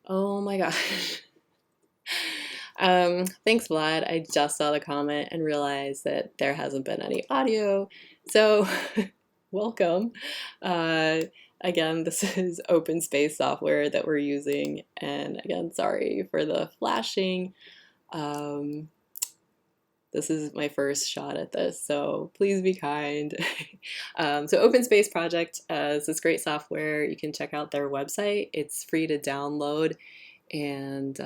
Oh my gosh. Thanks, Vlad. I just saw the comment and realized that there hasn't been any audio. So, welcome. Uh, Again, this is open space software that we're using. And again, sorry for the flashing. Um, this is my first shot at this, so please be kind. So Open Space Project is this great software. You can check out their website. It's free to download. And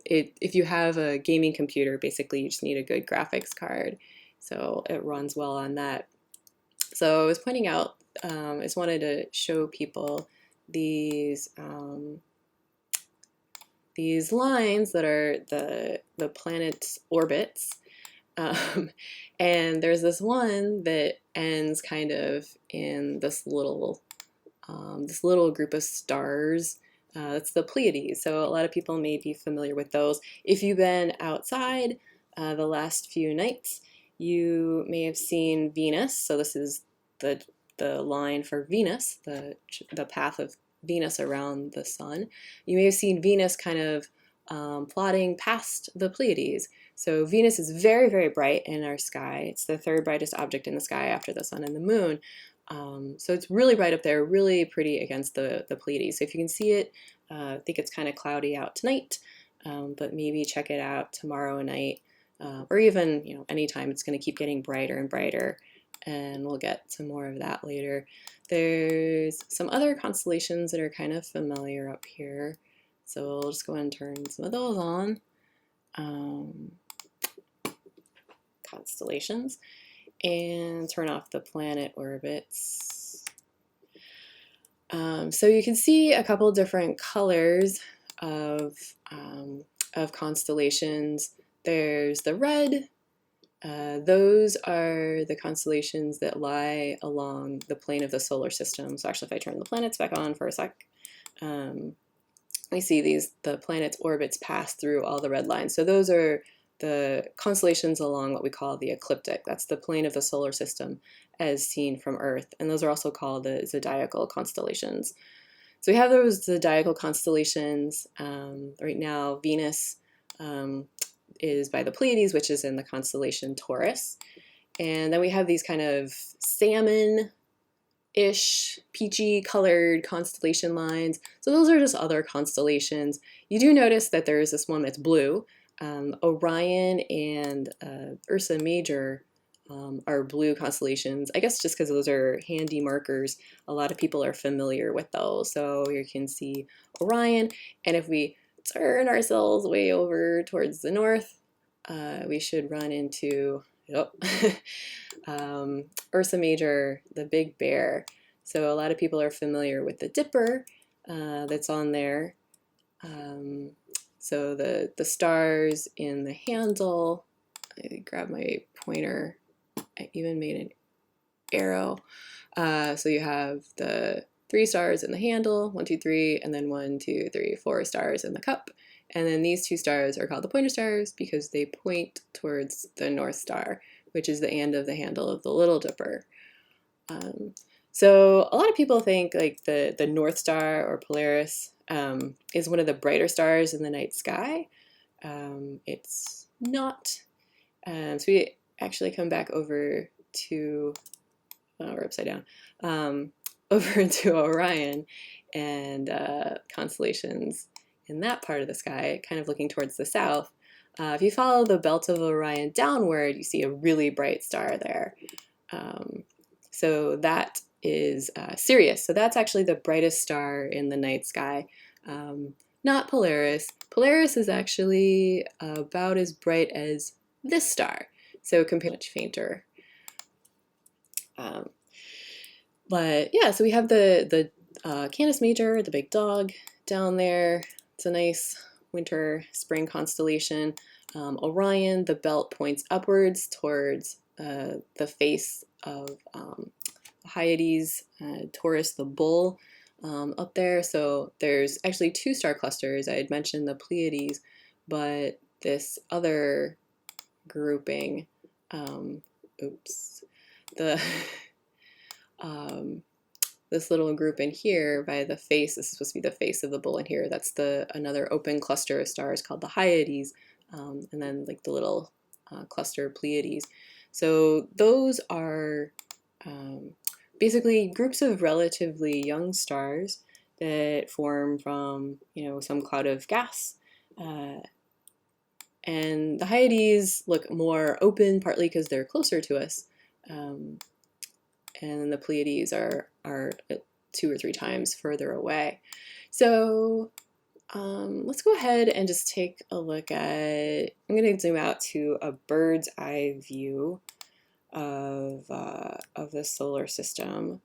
if you have a gaming computer, basically you just need a good graphics card. So it runs well on that. So I was pointing out, I just wanted to show people these lines that are the planet's orbits. Um, and there's this one that ends kind of in this little group of stars. That's the Pleiades. So a lot of people may be familiar with those. If you've been outside the last few nights, you may have seen Venus. So this is the line for Venus, the path of Venus around the sun. You may have seen Venus kind of plodding past the Pleiades. So Venus is very, very bright in our sky. It's the third brightest object in the sky after the sun and the moon. So it's really bright up there, really pretty against the Pleiades. So if you can see it, I think it's kind of cloudy out tonight, but maybe check it out tomorrow night, or even anytime. It's going to keep getting brighter and brighter, and we'll get to more of that later. There's some other constellations that are kind of familiar up here, so we'll just go ahead and turn some of those on. Constellations. And turn off the planet orbits. So you can see a couple different colors of constellations. There's the red. Those are the constellations that lie along the plane of the solar system. So actually, if I turn the planets back on for a sec, we see the planet's orbits pass through all the red lines. So those are the constellations along what we call the ecliptic. That's the plane of the solar system as seen from Earth. And those are also called the zodiacal constellations. So we have those zodiacal constellations. Right now, Venus is by the Pleiades, which is in the constellation Taurus. And then we have these kind of salmon-ish, peachy colored constellation lines. So those are just other constellations. You do notice that there is this one that's blue. Orion and Ursa Major are blue constellations. I guess just because those are handy markers, a lot of people are familiar with those. So you can see Orion, and if we turn ourselves way over towards the north, we should run into Ursa Major, the Big Bear. So a lot of people are familiar with the Dipper that's on there. So the stars in the handle, I grabbed my pointer, I even made an arrow. So you have the 3 stars in the handle, 1, 2, 3, and then 1, 2, 3, 4 stars in the cup. And then these 2 stars are called the pointer stars because they point towards the North Star, which is the end of the handle of the Little Dipper. So a lot of people think like the North Star or Polaris is one of the brighter stars in the night sky. It's not. So we actually come back over to, we're upside down, over to Orion and constellations in that part of the sky, kind of looking towards the south. If you follow the belt of Orion downward, you see a really bright star there. So that is Sirius. So that's actually the brightest star in the night sky. Not Polaris. Polaris is actually about as bright as this star. So compared much fainter. But yeah, so we have the Canis Major, the big dog down there. It's a nice winter spring constellation. Orion, the belt points upwards towards the face of Hyades, Taurus, the bull, up there. So there's actually 2 star clusters. I had mentioned the Pleiades, but this other grouping, the this little group in here by the face. This is supposed to be the face of the bull in here. That's another open cluster of stars called the Hyades, and then like the little cluster Pleiades. So those are basically groups of relatively young stars that form from, some cloud of gas. And the Hyades look more open, partly because they're closer to us. And the Pleiades are 2 or 3 times further away. So let's go ahead and just take a look at, I'm going to zoom out to a bird's eye view of the solar system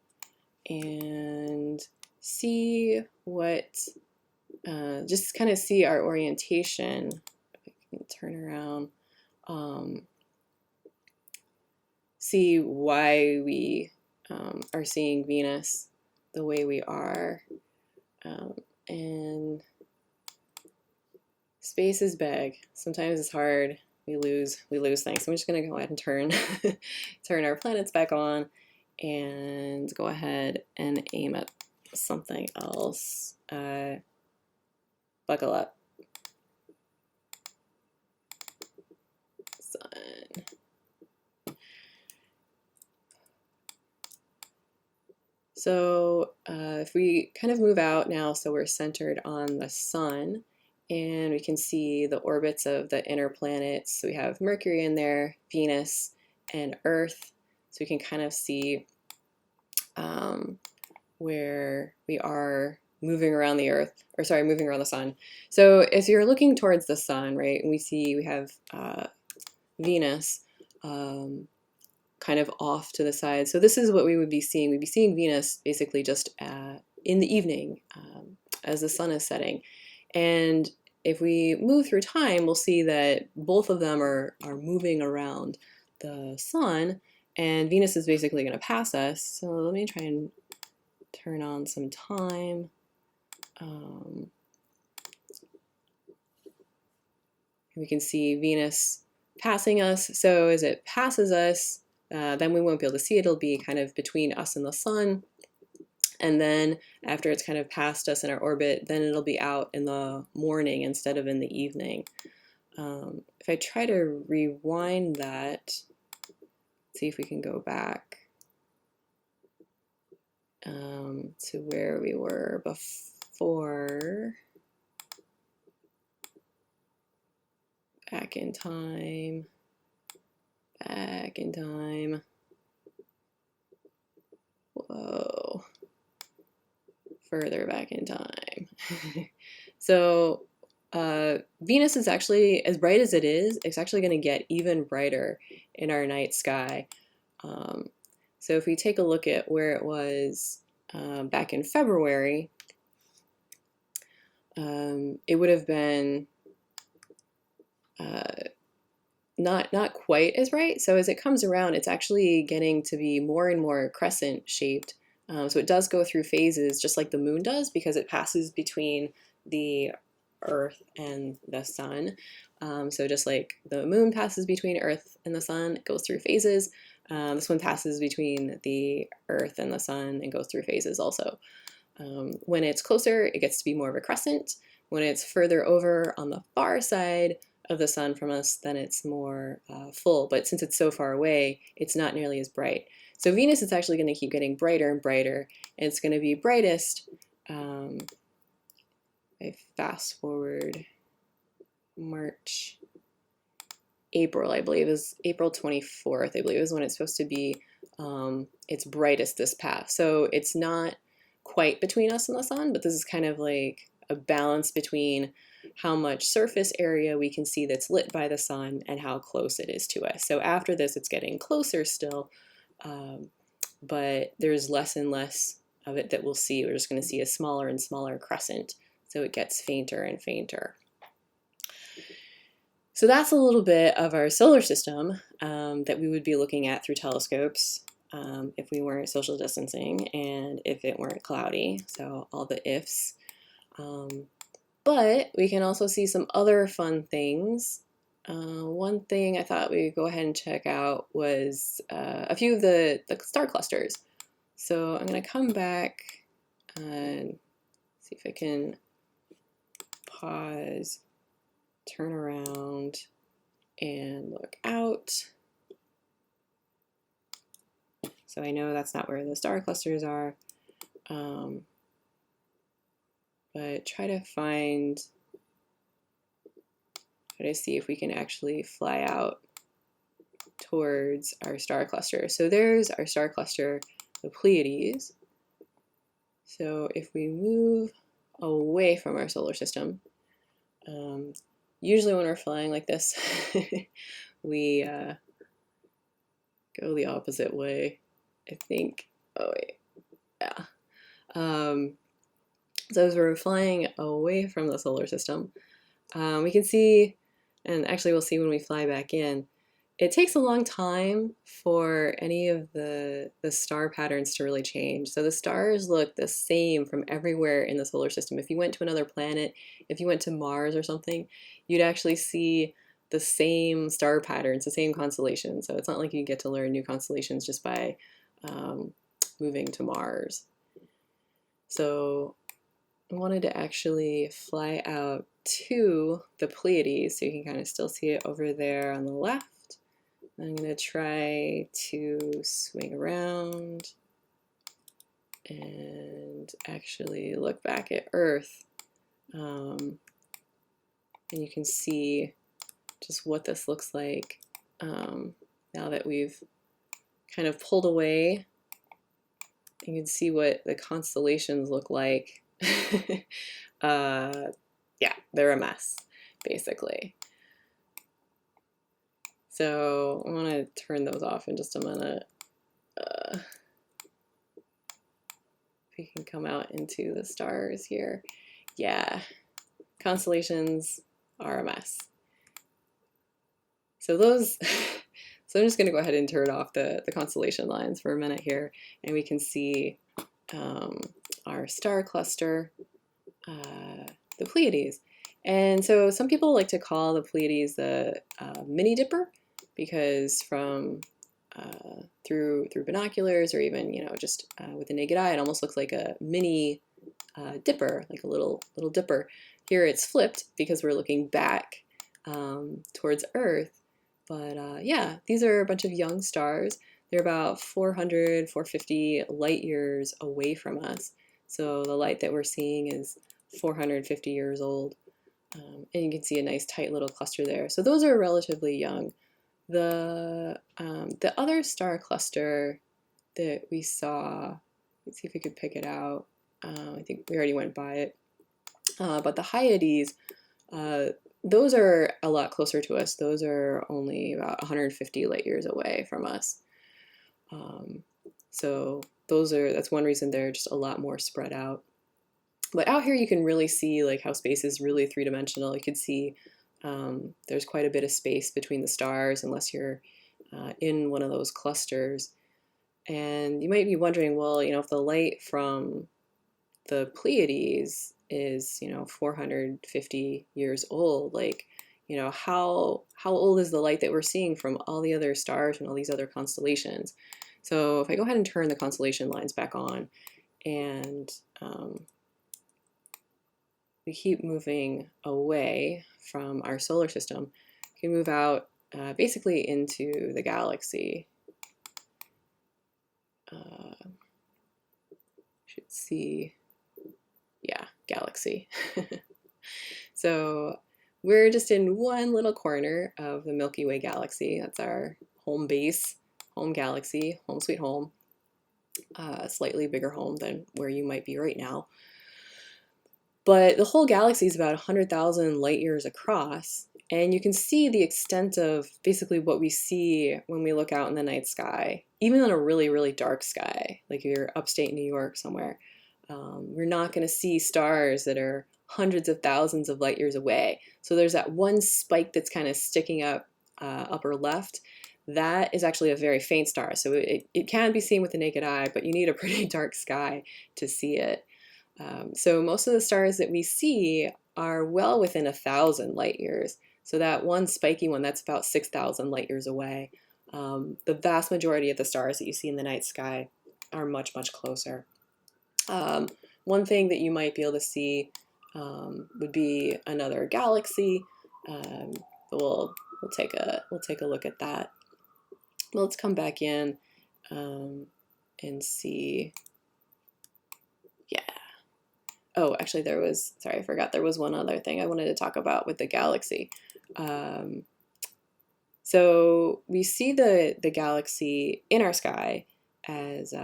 and see what, just kind of see our orientation. I can turn around, see why we are seeing Venus the way we are. And space is big. Sometimes it's hard. We lose things. So I'm just going to go ahead and turn our planets back on and go ahead and aim at something else. Buckle up. Sun. So if we kind of move out now, so we're centered on the sun, and we can see the orbits of the inner planets. So we have Mercury in there, Venus, and Earth. So we can kind of see where we are moving around the Earth, or sorry, moving around the sun. So if you're looking towards the sun, right, and we have Venus kind of off to the side. So this is what we would be seeing. We'd be seeing Venus basically just in the evening as the sun is setting. And if we move through time, we'll see that both of them are moving around the sun, and Venus is basically going to pass us. So let me try and turn on some time. We can see Venus passing us. So as it passes us, then we won't be able to see it. It'll be kind of between us and the sun. And then after it's kind of passed us in our orbit, then it'll be out in the morning instead of in the evening. If I try to rewind that, see if we can go back to where we were before. Back in time. Whoa. Further back in time. So Venus is actually, as bright as it is, it's actually going to get even brighter in our night sky. So if we take a look at where it was back in February, it would have been not quite as bright. So as it comes around, it's actually getting to be more and more crescent shaped. So it does go through phases just like the moon does, because it passes between the Earth and the sun. So just like the moon passes between Earth and the sun, it goes through phases. This one passes between the Earth and the sun and goes through phases also. When it's closer, it gets to be more of a crescent. When it's further over on the far side of the sun from us, then it's more full. But since it's so far away, it's not nearly as bright. So Venus is actually going to keep getting brighter and brighter, and it's going to be brightest. I fast forward April, I believe, is April 24th, I believe is when it's supposed to be its brightest this past. So it's not quite between us and the sun, but this is kind of like a balance between how much surface area we can see that's lit by the sun and how close it is to us. So after this, it's getting closer still, but there's less and less of it that we'll see. We're just going to see a smaller and smaller crescent, so it gets fainter and fainter. So that's a little bit of our solar system that we would be looking at through telescopes if we weren't social distancing and if it weren't cloudy, so all the ifs. But we can also see some other fun things. One thing I thought we'd go ahead and check out was a few of the star clusters. So I'm going to come back and see if I can pause, turn around, and look out. So I know that's not where the star clusters are, but try to see if we can actually fly out towards our star cluster. So there's our star cluster, the Pleiades. So if we move away from our solar system, usually when we're flying like this, we go the opposite way, I think. Oh wait, yeah. So as we're flying away from the solar system, we can see, and actually we'll see when we fly back in, it takes a long time for any of the star patterns to really change. So the stars look the same from everywhere in the solar system. If you went to another planet, if you went to Mars or something, you'd actually see the same star patterns, the same constellations. So it's not like you get to learn new constellations just by moving to Mars. So I wanted to actually fly out to the Pleiades, so you can kind of still see it over there on the left. I'm going to try to swing around and actually look back at Earth. And you can see just what this looks like now that we've kind of pulled away. You can see what the constellations look like. Yeah, they're a mess, basically. So I want to turn those off in just a minute. If we can come out into the stars here. Yeah, constellations are a mess. So those, so I'm just going to go ahead and turn off the constellation lines for a minute here, and we can see our star cluster, the Pleiades. And so some people like to call the Pleiades the mini dipper, because from through binoculars, or even just with the naked eye, it almost looks like a mini dipper, like a little dipper. Here it's flipped because we're looking back towards Earth. But yeah, these are a bunch of young stars. They're about 400, 450 light years away from us. So the light that we're seeing is 450 years old. And you can see a nice tight little cluster there. So those are relatively young. The other star cluster that we saw, let's see if we could pick it out. I think we already went by it. But the Hyades, those are a lot closer to us. Those are only about 150 light years away from us. So that's one reason they're just a lot more spread out. But out here you can really see like how space is really three-dimensional. You can see there's quite a bit of space between the stars unless you're in one of those clusters. And you might be wondering, well, if the light from the Pleiades is 450 years old, like how old is the light that we're seeing from all the other stars and all these other constellations? So if I go ahead and turn the constellation lines back on, and we keep moving away from our solar system, we can move out basically into the galaxy. Should see, yeah, galaxy. So we're just in one little corner of the Milky Way galaxy. That's our home base, home galaxy, home sweet home. A slightly bigger home than where you might be right now. But the whole galaxy is about 100,000 light years across, and you can see the extent of basically what we see when we look out in the night sky, even in a really, really dark sky, like you're upstate New York somewhere. We're not going to see stars that are hundreds of thousands of light years away. So there's that one spike that's kind of sticking up upper left. That is actually a very faint star. So it can be seen with the naked eye, but you need a pretty dark sky to see it. So most of the stars that we see are well within 1,000 light years. So that one spiky one, that's about 6,000 light years away. The vast majority of the stars that you see in the night sky are much, much closer. One thing that you might be able to see would be another galaxy. But we'll take a look at that. Let's come back in and see. Yeah. Oh, actually, sorry, I forgot there was one other thing I wanted to talk about with the galaxy. So we see the galaxy in our sky as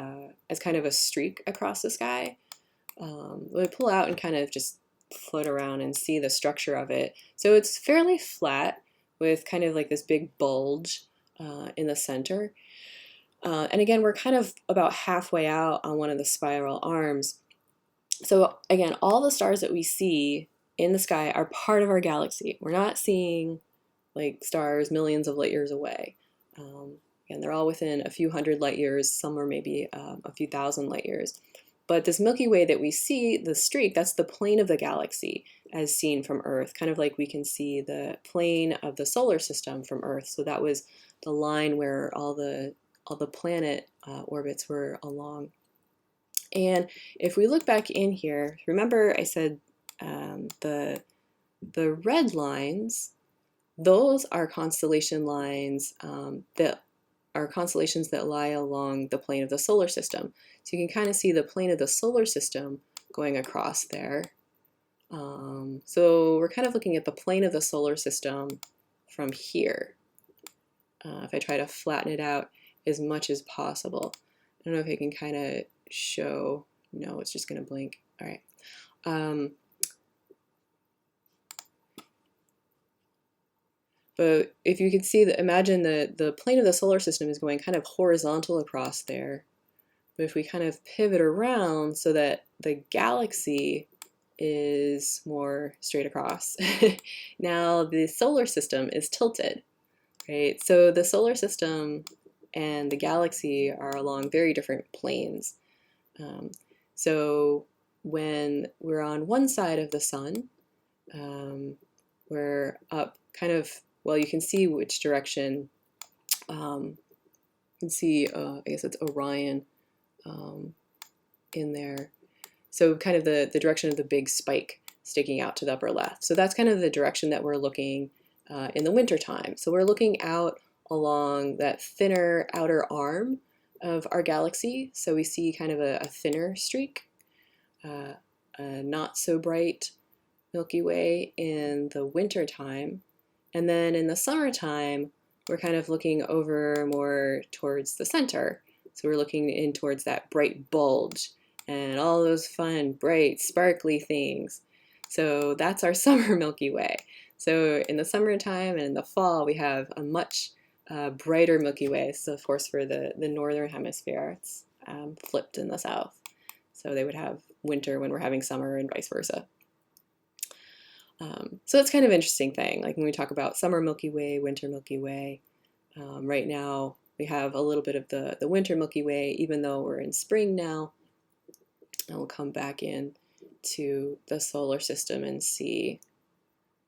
kind of a streak across the sky. We pull out and kind of just float around and see the structure of it. So it's fairly flat with kind of like this big bulge in the center. And again, we're kind of about halfway out on one of the spiral arms. So again, all the stars that we see in the sky are part of our galaxy. We're not seeing like stars millions of light years away. And they're all within a few hundred light years. Some are maybe a few thousand light years. But this Milky Way that we see, the streak, that's the plane of the galaxy as seen from Earth, kind of like we can see the plane of the solar system from Earth. So that was the line where all the planet orbits were along. And if we look back in here, remember I said the red lines, those are constellation lines that are constellations that lie along the plane of the solar system. So you can kind of see the plane of the solar system going across there. So we're kind of looking at the plane of the solar system from here. If I try to flatten it out as much as possible. I don't know if I can kind of show. No, it's just going to blink. All right. But if you can see, imagine the plane of the solar system is going kind of horizontal across there. But if we kind of pivot around so that the galaxy is more straight across, now the solar system is tilted, right? So the solar system and the galaxy are along very different planes. So when we're on one side of the sun, we're up kind of, well, you can see which direction. You can see, I guess it's Orion in there. So kind of the direction of the big spike sticking out to the upper left. So that's kind of the direction that we're looking in the wintertime. So we're looking out along that thinner outer arm of our galaxy. So we see kind of a thinner streak, a not so bright Milky Way in the wintertime. And then in the summertime, we're kind of looking over more towards the center. So we're looking in towards that bright bulge and all those fun, bright, sparkly things. So that's our summer Milky Way. So in the summertime and in the fall, we have a much brighter Milky Way. So of course for the northern hemisphere, it's flipped in the south. So they would have winter when we're having summer and vice versa. So that's kind of an interesting thing. Like when we talk about summer Milky Way, winter Milky Way, right now we have a little bit of the winter Milky Way, even though we're in spring now. And we'll come back in to the solar system and see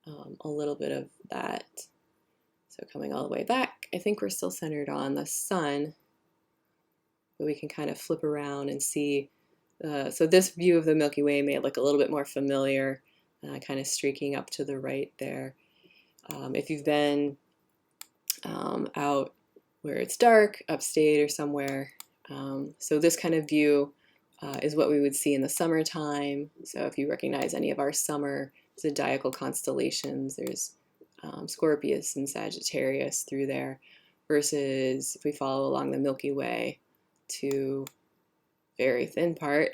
a little bit of that. So coming all the way back, I think we're still centered on the sun, but we can kind of flip around and see. So this view of the Milky Way may look a little bit more familiar, kind of streaking up to the right there. If you've been out where it's dark, upstate or somewhere, so this kind of view is what we would see in the summertime. So if you recognize any of our summer zodiacal constellations, there's Scorpius and Sagittarius through there, versus if we follow along the Milky Way to very thin part,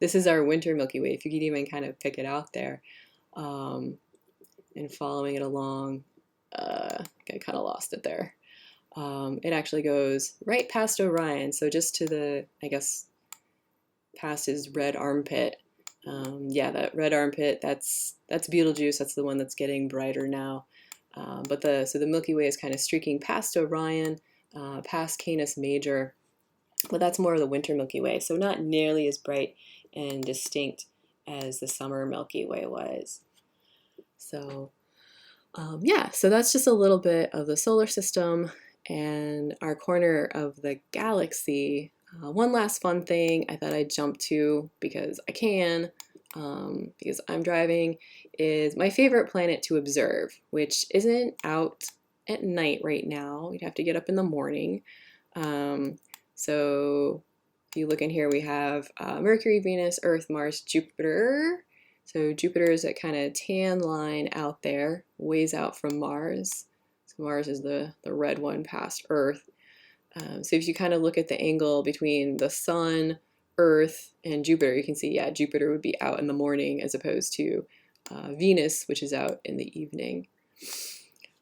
this is our winter Milky Way, if you could even kind of pick it out there. And following it along, I kind of lost it there. It actually goes right past Orion, so just to the, I guess, past his red armpit. Yeah, that red armpit, that's Betelgeuse. That's the one that's getting brighter now. But so the Milky Way is kind of streaking past Orion, past Canis Major, but that's more of the winter Milky Way, so not nearly as bright and distinct as the summer Milky Way was. So yeah, so that's just a little bit of the solar system and our corner of the galaxy. One last fun thing I thought I'd jump to because I can, because I'm driving, is my favorite planet to observe, which isn't out at night right now. We'd have to get up in the morning. So if you look in here, we have Mercury, Venus, Earth, Mars, Jupiter. So Jupiter is that kind of tan line out there, ways out from Mars. So Mars is the red one past Earth. So if you kind of look at the angle between the Sun, Earth, and Jupiter, you can see, yeah, Jupiter would be out in the morning as opposed to Venus, which is out in the evening.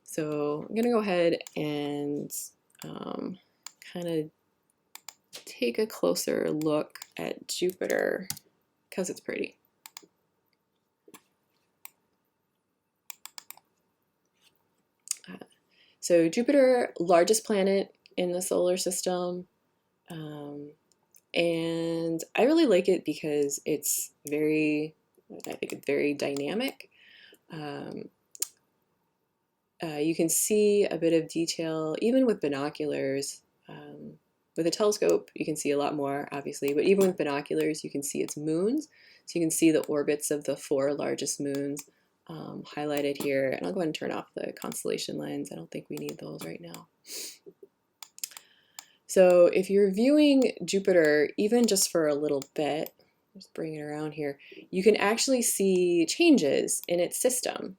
So I'm going to go ahead and kind of take a closer look at Jupiter because it's pretty. So Jupiter, largest planet in the solar system, and I really like it because it's very, I think it's very dynamic. You can see a bit of detail even with binoculars. With a telescope, you can see a lot more, obviously, but even with binoculars, you can see its moons. So you can see the orbits of the 4 largest moons highlighted here. And I'll go ahead and turn off the constellation lens. I don't think we need those right now. So if you're viewing Jupiter, even just for a little bit, just bring it around here, you can actually see changes in its system.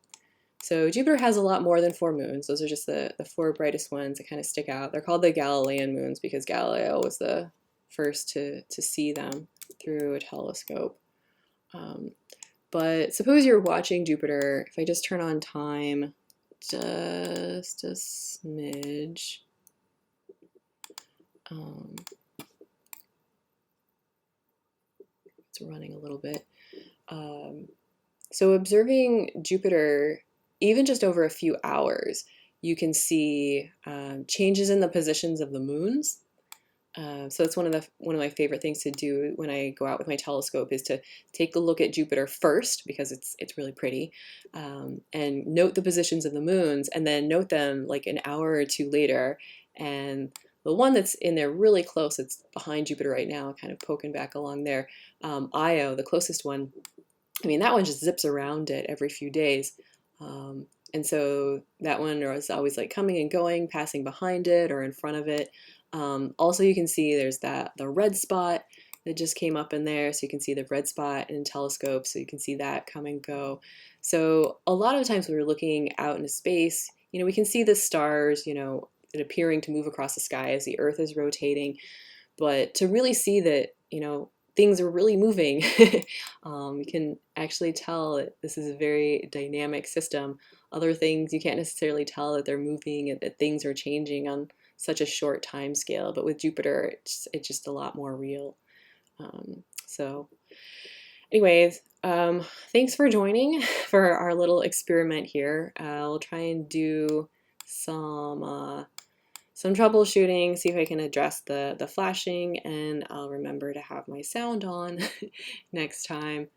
So Jupiter has a lot more than 4 moons. Those are just the 4 brightest ones that kind of stick out. They're called the Galilean moons because Galileo was the first to see them through a telescope. But suppose you're watching Jupiter. If I just turn on time just a smidge. It's running a little bit. So observing Jupiter, even just over a few hours, you can see changes in the positions of the moons. So that's one of my favorite things to do when I go out with my telescope is to take a look at Jupiter first because it's really pretty, and note the positions of the moons, and then note them like an hour or 2 later. And the one that's in there really close, it's behind Jupiter right now, kind of poking back along there, Io, the closest one. I mean, that one just zips around it every few days. And so that one is always like coming and going, passing behind it or in front of it. Also, you can see there's the red spot that just came up in there. So you can see the red spot in telescope. So you can see that come and go. So a lot of times when we're looking out into space, we can see the stars, appearing to move across the sky as the Earth is rotating. But to really see that, things are really moving, you can actually tell that this is a very dynamic system. Other things you can't necessarily tell that they're moving and that things are changing on such a short time scale, but with Jupiter it's just a lot more real. So anyways, thanks for joining for our little experiment here. I'll try and do some troubleshooting, see if I can address the flashing, and I'll remember to have my sound on next time.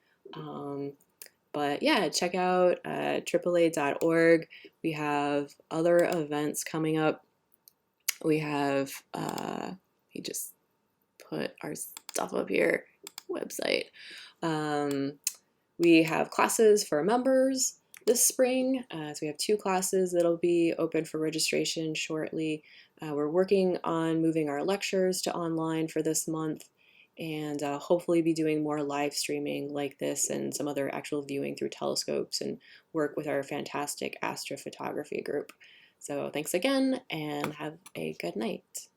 But yeah, check out AAA.org. We have other events coming up. We have, we just put our stuff up here, website. We have classes for members this spring. So we have 2 classes that'll be open for registration shortly. We're working on moving our lectures to online for this month, and hopefully be doing more live streaming like this and some other actual viewing through telescopes and work with our fantastic astrophotography group. So thanks again and have a good night.